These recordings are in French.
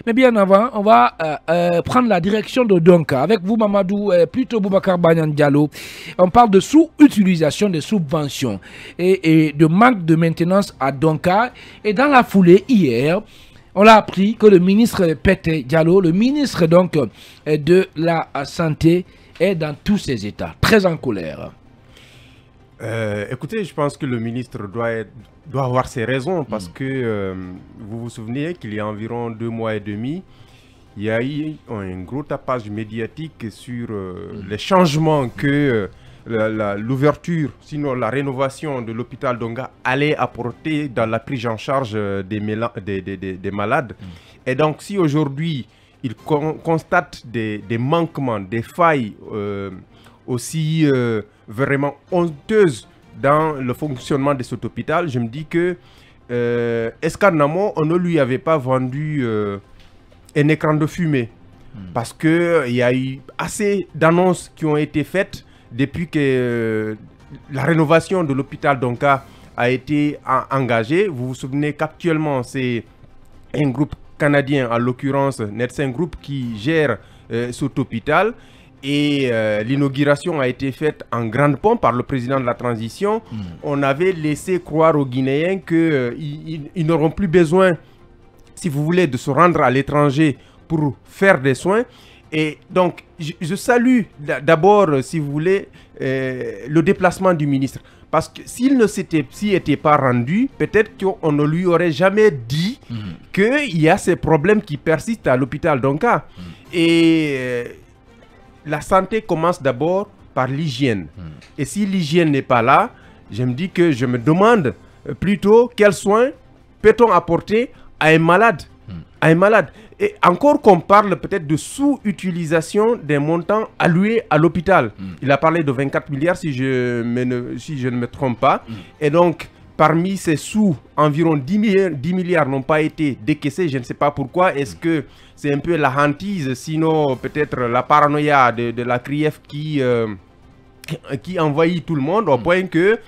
Mais bien avant, on va prendre la direction de Donka. Avec vous, Mamadou, plutôt Boubacar Banyan Diallo. On parle de sous-utilisation des subventions et de manque de maintenance à Donka. Et dans la foulée, hier, on a appris que le ministre Pété Diallo, le ministre donc de la Santé, est dans tous ses états, très en colère. Écoutez, je pense que le ministre doit avoir ses raisons parce que vous vous souvenez qu'il y a environ 2 mois et demi, il y a eu un gros tapage médiatique sur les changements que l'ouverture, sinon la rénovation de l'hôpital Donga allait apporter dans la prise en charge des malades. Et donc si aujourd'hui il constate des manquements, des failles aussi vraiment honteuses dans le fonctionnement de cet hôpital, je me dis que est-ce qu'en amont, on ne lui avait pas vendu un écran de fumée? Parce qu'il y a eu assez d'annonces qui ont été faites depuis que la rénovation de l'hôpital Donka a été engagée. Vous vous souvenez qu'actuellement, c'est un groupe canadien, en l'occurrence Netsen Group, qui gère cet hôpital. Et l'inauguration a été faite en grande pompe par le président de la transition. On avait laissé croire aux Guinéens qu'ils n'auront plus besoin, si vous voulez, de se rendre à l'étranger pour faire des soins. Et donc, je salue d'abord, si vous voulez, le déplacement du ministre. Parce que s'il ne s'y était pas rendu, peut-être qu'on ne lui aurait jamais dit qu'il y a ces problèmes qui persistent à l'hôpital Donka. Et la santé commence d'abord par l'hygiène. Et si l'hygiène n'est pas là, je me demande plutôt quels soins peut-on apporter à un malade. Et encore qu'on parle peut-être de sous-utilisation des montants alloués à l'hôpital. Il a parlé de 24 milliards si je ne me trompe pas. Et donc, parmi ces sous, environ 10 milliards n'ont pas été décaissés. Je ne sais pas pourquoi. Est-ce que c'est un peu la hantise, sinon peut-être la paranoïa de la CRIEF qui envahit tout le monde au point que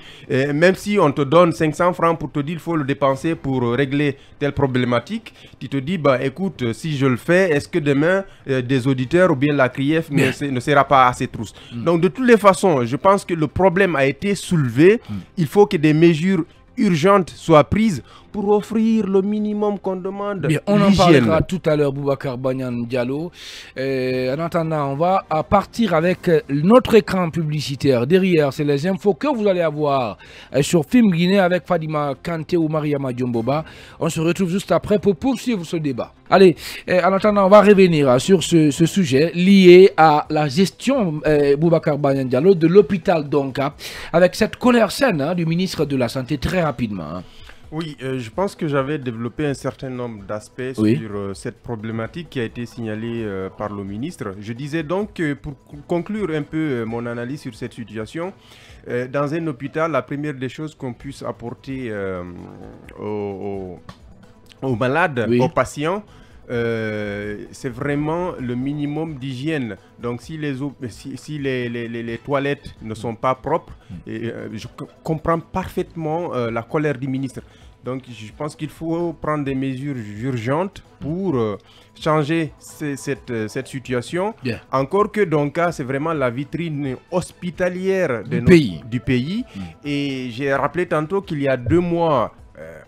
même si on te donne 500 francs pour te dire qu'il faut le dépenser pour régler telle problématique, tu te dis, bah écoute, si je le fais, est-ce que demain des auditeurs ou bien la CRIEF ne sera pas assez trousse? Donc de toutes les façons, je pense que le problème a été soulevé. Il faut que des mesures urgentes soient prises pour offrir le minimum qu'on demande. Bien, on en parlera tout à l'heure, Boubacar Banyan Diallo. En attendant, on va partir avec notre écran publicitaire. Derrière, c'est les infos que vous allez avoir sur Film Guinée avec Fadima Kanté ou Mariama Diomboba. On se retrouve juste après pour poursuivre ce débat. Allez, en attendant, on va revenir sur ce sujet lié à la gestion, Boubacar Banyan Diallo, de l'hôpital Donka, avec cette colère saine du ministre de la Santé très rapidement. Oui, je pense que j'avais développé un certain nombre d'aspects sur cette problématique qui a été signalée par le ministre. Je disais donc, pour conclure un peu mon analyse sur cette situation, dans un hôpital, la première des choses qu'on puisse apporter aux malades, aux patients, c'est vraiment le minimum d'hygiène. Donc si les toilettes ne sont pas propres, je comprends parfaitement la colère du ministre. Donc je pense qu'il faut prendre des mesures urgentes pour changer cette situation. Encore que Donka, c'est vraiment la vitrine hospitalière du pays. Et j'ai rappelé tantôt qu'il y a 2 mois,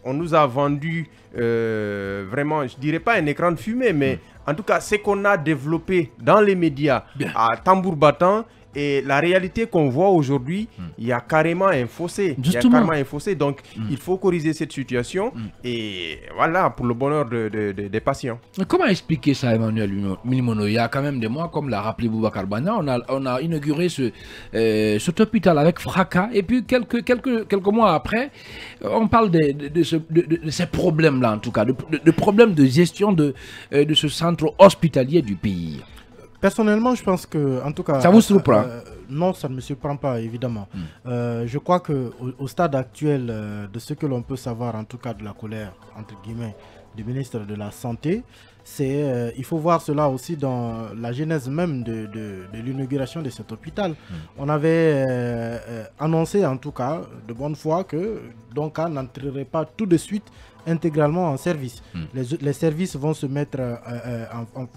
on nous a vendu vraiment, je dirais pas un écran de fumée, mais en tout cas, ce qu'on a développé dans les médias à tambour battant, et la réalité qu'on voit aujourd'hui, il y a carrément un fossé. Donc, il faut corriger cette situation et voilà, pour le bonheur des patients. Mais comment expliquer ça, Emmanuel Minimono? Il y a quand même des mois, comme l'a rappelé Boubacar Banyan, on a inauguré cet hôpital avec fracas. Et puis, quelques mois après, on parle de ces problèmes-là, en tout cas, de problèmes de gestion de ce centre hospitalier du pays. Personnellement, je pense que, en tout cas... Ça vous surprend? Non, ça ne me surprend pas, évidemment. Je crois qu'au stade actuel de ce que l'on peut savoir, en tout cas de la colère, entre guillemets, du ministre de la Santé, il faut voir cela aussi dans la genèse même de l'inauguration de cet hôpital. On avait annoncé, en tout cas, de bonne foi, que Donka n'entrerait pas tout de suite intégralement en service. Les services vont se mettre,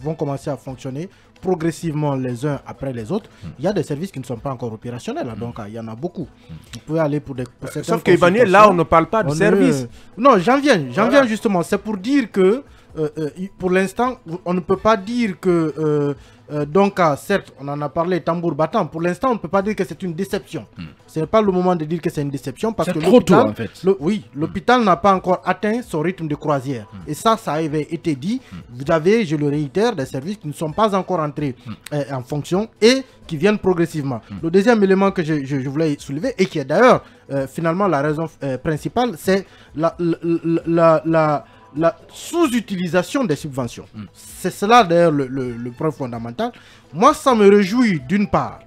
vont commencer à fonctionner progressivement les uns après les autres. Il y a des services qui ne sont pas encore opérationnels, donc il y en a beaucoup. Vous pouvez aller pour certaines Sauf que Emmanuel, là on ne parle pas de service. Non, j'en viens justement. C'est pour dire que pour l'instant, on ne peut pas dire que donc certes, on en a parlé tambour battant. Pour l'instant, on ne peut pas dire que c'est une déception. Ce n'est pas le moment de dire que c'est une déception parce que l'hôpital, en fait. L'hôpital n'a pas encore atteint son rythme de croisière. Et ça avait été dit. Vous avez, je le réitère, des services qui ne sont pas encore entrés en fonction et qui viennent progressivement. Le deuxième élément que je voulais soulever et qui est d'ailleurs finalement la raison principale, c'est la sous-utilisation des subventions. C'est cela d'ailleurs le point fondamental. Moi, ça me réjouit d'une part.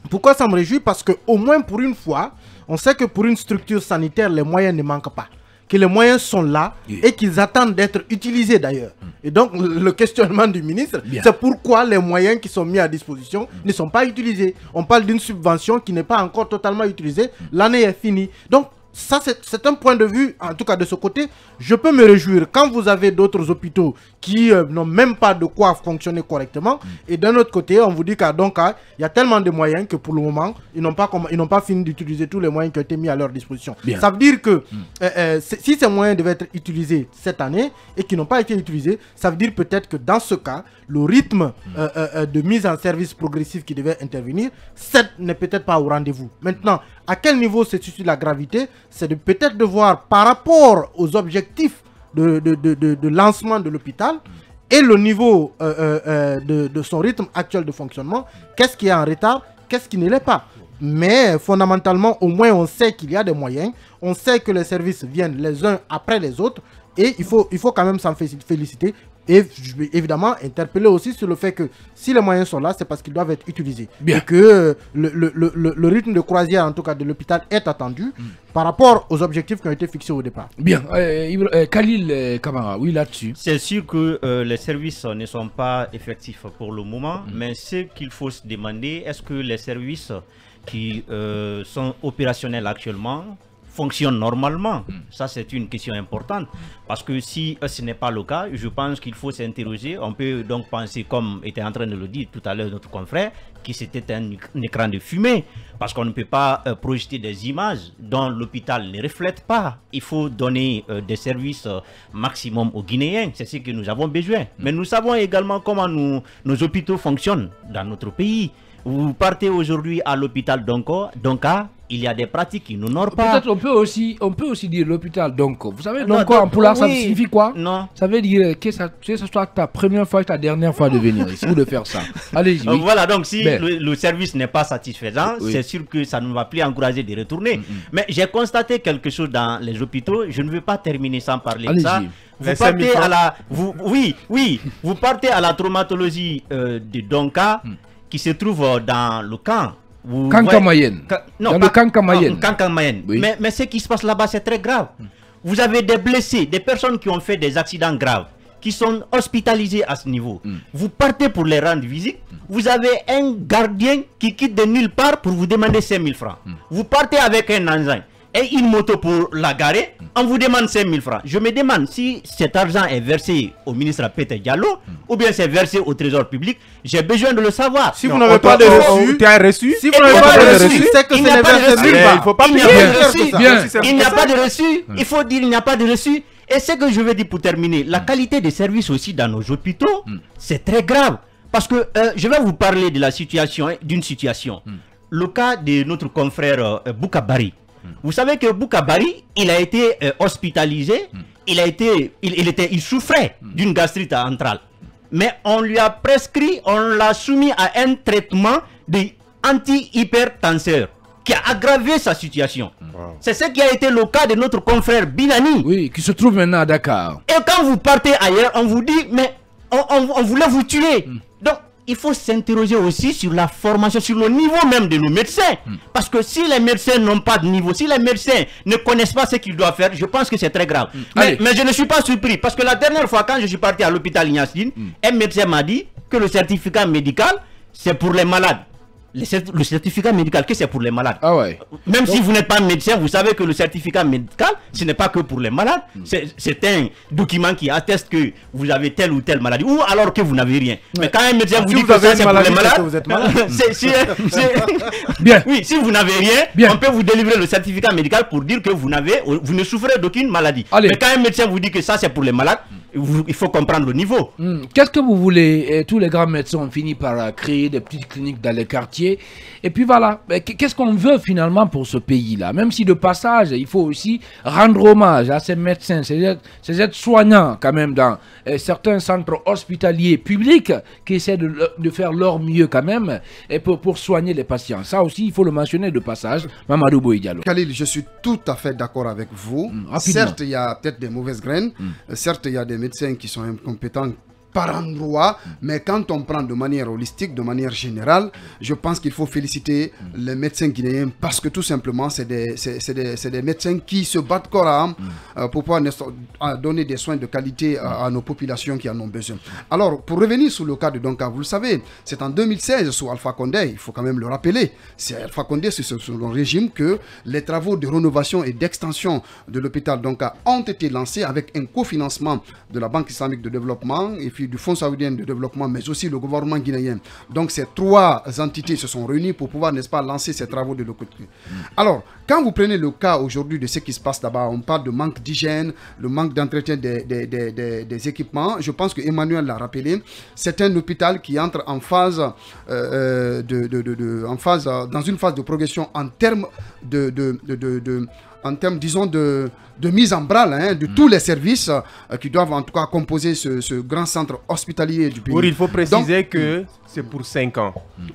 Pourquoi ça me réjouit? Parce qu'au moins pour une fois, on sait que pour une structure sanitaire, les moyens ne manquent pas. Que les moyens sont là et qu'ils attendent d'être utilisés d'ailleurs. Et donc le questionnement du ministre, c'est pourquoi les moyens qui sont mis à disposition ne sont pas utilisés. On parle d'une subvention qui n'est pas encore totalement utilisée. L'année est finie. Donc ça, c'est un point de vue, en tout cas de ce côté, je peux me réjouir. Quand vous avez d'autres hôpitaux qui n'ont même pas de quoi fonctionner correctement, et d'un autre côté, on vous dit qu'il y a tellement de moyens que pour le moment, ils n'ont pas fini d'utiliser tous les moyens qui ont été mis à leur disposition. Ça veut dire que si ces moyens devaient être utilisés cette année et qui n'ont pas été utilisés, ça veut dire peut-être que dans ce cas, le rythme de mise en service progressif qui devait intervenir, n'est peut-être pas au rendez-vous. Maintenant, à quel niveau se situe la gravité? C'est peut-être de voir par rapport aux objectifs de lancement de l'hôpital et le niveau de son rythme actuel de fonctionnement, qu'est-ce qui est en retard, qu'est-ce qui ne l'est pas. Mais fondamentalement, au moins on sait qu'il y a des moyens, on sait que les services viennent les uns après les autres et il faut quand même s'en féliciter. Et je vais évidemment interpeller aussi sur le fait que si les moyens sont là, c'est parce qu'ils doivent être utilisés. Et que le rythme de croisière, en tout cas de l'hôpital, est attendu par rapport aux objectifs qui ont été fixés au départ. Bien. Khalil Kamara, oui, là-dessus. C'est sûr que les services ne sont pas effectifs pour le moment, mais ce qu'il faut se demander, est-ce que les services qui sont opérationnels actuellement fonctionne normalement? Ça, c'est une question importante. Parce que si ce n'est pas le cas, je pense qu'il faut s'interroger. On peut donc penser, comme était en train de le dire tout à l'heure notre confrère, que c'était un écran de fumée. Parce qu'on ne peut pas projeter des images dont l'hôpital ne reflète pas. Il faut donner des services maximum aux Guinéens. C'est ce que nous avons besoin. Mais nous savons également comment nos hôpitaux fonctionnent dans notre pays. Vous partez aujourd'hui à l'hôpital Donka, il y a des pratiques qui n'honorent pas. Peut-être on peut aussi dire l'hôpital Donko. Vous savez, Donko en poulard, ça signifie quoi? Non. Ça veut dire que ce soit ta première fois et ta dernière fois de venir ici ou de faire ça. Allez-y. Oui. Voilà, donc si le service n'est pas satisfaisant, c'est sûr que ça ne va plus encourager de retourner. Mais j'ai constaté quelque chose dans les hôpitaux. Je ne veux pas terminer sans parler de ça. Vous partez à la, vous partez à la traumatologie de Donka qui se trouve dans le camp. Kankamayenne. Dans le Kankamayenne. Kankamayenne. Oui. Mais ce qui se passe là-bas, c'est très grave. Vous avez des blessés, des personnes qui ont fait des accidents graves, qui sont hospitalisés à ce niveau. Vous partez pour les rendre visite. Vous avez un gardien qui quitte de nulle part pour vous demander 5 000 francs. Vous partez avec un engin et une moto pour la garer, on vous demande 5 000 francs. Je me demande si cet argent est versé au ministre Peter Diallo ou bien c'est versé au trésor public. J'ai besoin de le savoir. Si vous n'avez pas de reçu, tu as reçu. Si vous n'avez pas de reçu, c'est que ce n'est versé nulle part. Il faut pas il n'y a pas de reçu. Il faut dire il n'y a pas de reçu. Et ce que je veux dire pour terminer, la qualité des services aussi dans nos hôpitaux, c'est très grave. Parce que je vais vous parler de la situation, d'une situation. Le cas de notre confrère Boukabari. Vous savez que Boukabari, il a été hospitalisé, il souffrait d'une gastrite antrale. Mais on lui a prescrit, on l'a soumis à un traitement d'anti-hypertenseur qui a aggravé sa situation. C'est ce qui a été le cas de notre confrère Bilani. Oui, qui se trouve maintenant à Dakar. Et quand vous partez ailleurs, on vous dit, mais on voulait vous tuer. Donc, il faut s'interroger aussi sur la formation, sur le niveau même de nos médecins. Parce que si les médecins n'ont pas de niveau, si les médecins ne connaissent pas ce qu'ils doivent faire, je pense que c'est très grave. Mais je ne suis pas surpris. Parce que la dernière fois, quand je suis parti à l'hôpital Ignace Dine, un médecin m'a dit que le certificat médical, c'est pour les malades. le certificat médical, que c'est pour les malades. Ah ouais. Même si vous n'êtes pas médecin, vous savez que le certificat médical, ce n'est pas que pour les malades. C'est un document qui atteste que vous avez telle ou telle maladie, ou alors que vous n'avez rien. Mais quand un médecin vous dit que ça c'est pour les malades, vous êtes malade. Bien. Oui, si vous n'avez rien, on peut vous délivrer le certificat médical pour dire que vous ne souffrez d'aucune maladie. Allez. Mais quand un médecin vous dit que ça c'est pour les malades, il faut comprendre le niveau. Qu'est-ce que vous voulez? Tous les grands médecins ont fini par créer des petites cliniques dans les quartiers. Et puis voilà, qu'est-ce qu'on veut finalement pour ce pays-là? Même si de passage, il faut aussi rendre hommage à ces médecins, ces aides-soignants quand même dans certains centres hospitaliers publics qui essaient de faire leur mieux quand même et pour soigner les patients. Ça aussi, il faut le mentionner de passage. Mamadou Boye Diallo. Khalil, je suis tout à fait d'accord avec vous. Certes, il y a peut-être des mauvaises graines. Certes, il y a des médecins qui sont incompétents par endroit, mais quand on prend de manière holistique, de manière générale, je pense qu'il faut féliciter les médecins guinéens parce que tout simplement, c'est des médecins qui se battent corps à âme pour pouvoir donner des soins de qualité à nos populations qui en ont besoin. Alors, pour revenir sur le cas de Donka, vous le savez, c'est en 2016 sous Alpha Condé, il faut quand même le rappeler, c'est Alpha Condé, c'est sous son régime que les travaux de rénovation et d'extension de l'hôpital Donka ont été lancés avec un cofinancement de la Banque islamique de développement et puis du Fonds saoudien de développement, mais aussi le gouvernement guinéen. Donc ces trois entités se sont réunies pour pouvoir, n'est-ce pas, lancer ces travaux de l'autre côté. Alors, quand vous prenez le cas aujourd'hui de ce qui se passe là-bas, on parle de manque d'hygiène, le manque d'entretien des équipements. Je pense que Emmanuel l'a rappelé. C'est un hôpital qui entre en phase, dans une phase de progression en termes disons, de mise en branle de tous les services qui doivent en tout cas composer ce grand centre hospitalier du pays. Oui, il faut préciser que c'est pour 5 ans.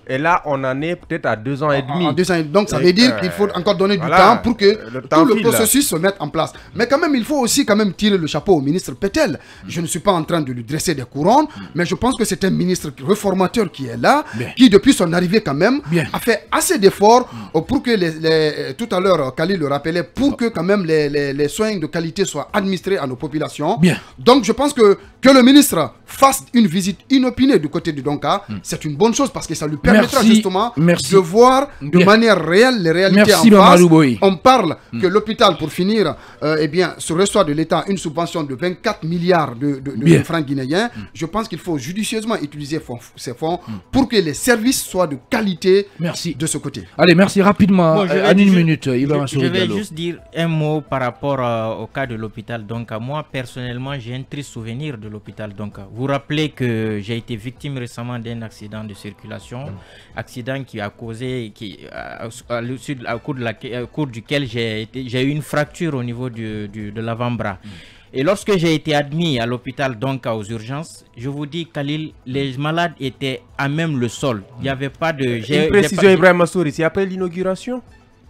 Et là, on en est peut-être à 2 ans et demi. 2 ans et demi. Donc, ça veut dire qu'il faut encore donner du temps pour que tout le processus se mette en place. Mais quand même, il faut aussi quand même tirer le chapeau au ministre Petel. Je ne suis pas en train de lui dresser des couronnes, mais je pense que c'est un ministre réformateur qui est là, qui depuis son arrivée quand même a fait assez d'efforts pour que tout à l'heure, Khalil le rappelait, pour que quand même les soins de qualité soient administrés à nos populations. Donc, je pense que le ministre fasse une visite inopinée du côté de Donka, c'est une bonne chose parce que ça lui permettra justement de voir de manière réelle les réalités en face. On parle que l'hôpital, pour finir, se reçoit de l'État une subvention de 24 milliards de francs guinéens. Je pense qu'il faut judicieusement utiliser ces fonds pour que les services soient de qualité de ce côté. Allez, merci rapidement. En une minute, je vais juste dire un mot par rapport au cas de l'hôpital. Donc, moi, personnellement, j'ai un triste souvenir de l'hôpital. Donc, vous rappelez que j'ai été victime récemment d'un accident de circulation, accident qui a causé, au cours duquel j'ai eu une fracture au niveau de l'avant-bras. Et lorsque j'ai été admis à l'hôpital, donc aux urgences, je vous dis, Khalil, les malades étaient à même le sol. Il n'y avait pas de... Une précision, Ibrahim Massouri, c'est après l'inauguration?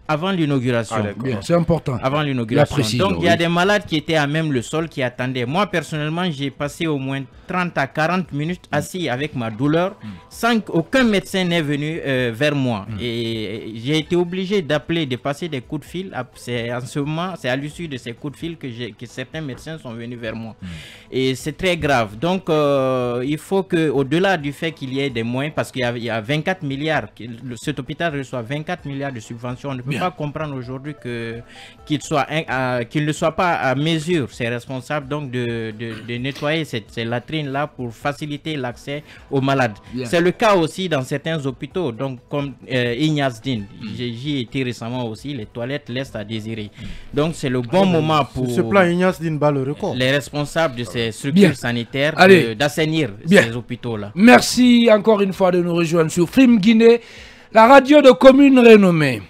Avant l'inauguration. C'est important. Avant l'inauguration. Donc, il y a des malades qui étaient à même le sol, qui attendaient. Moi, personnellement, j'ai passé au moins 30 à 40 minutes assis avec ma douleur, sans qu'aucun médecin n'est venu vers moi. Et j'ai été obligé d'appeler, de passer des coups de fil. C'est en ce moment, c'est à l'issue de ces coups de fil que certains médecins sont venus vers moi. Et c'est très grave. Donc, il faut qu'au-delà du fait qu'il y ait des moyens, parce qu'il y a 24 milliards, cet hôpital reçoit 24 milliards de subventions, on ne peut pas comprendre aujourd'hui qu'il ne soit pas à mesure, c'est responsable donc de nettoyer ces latrines-là pour faciliter l'accès aux malades. C'est le cas aussi dans certains hôpitaux, donc comme Ignace Dine. J'y ai été récemment aussi, les toilettes laissent à désirer. Donc c'est le bon moment pour ce plan Ignace Dine bat le record. Les responsables de ces structures sanitaires d'assainir ces hôpitaux-là. Merci encore une fois de nous rejoindre sur Film Guinée, la radio de commune renommée.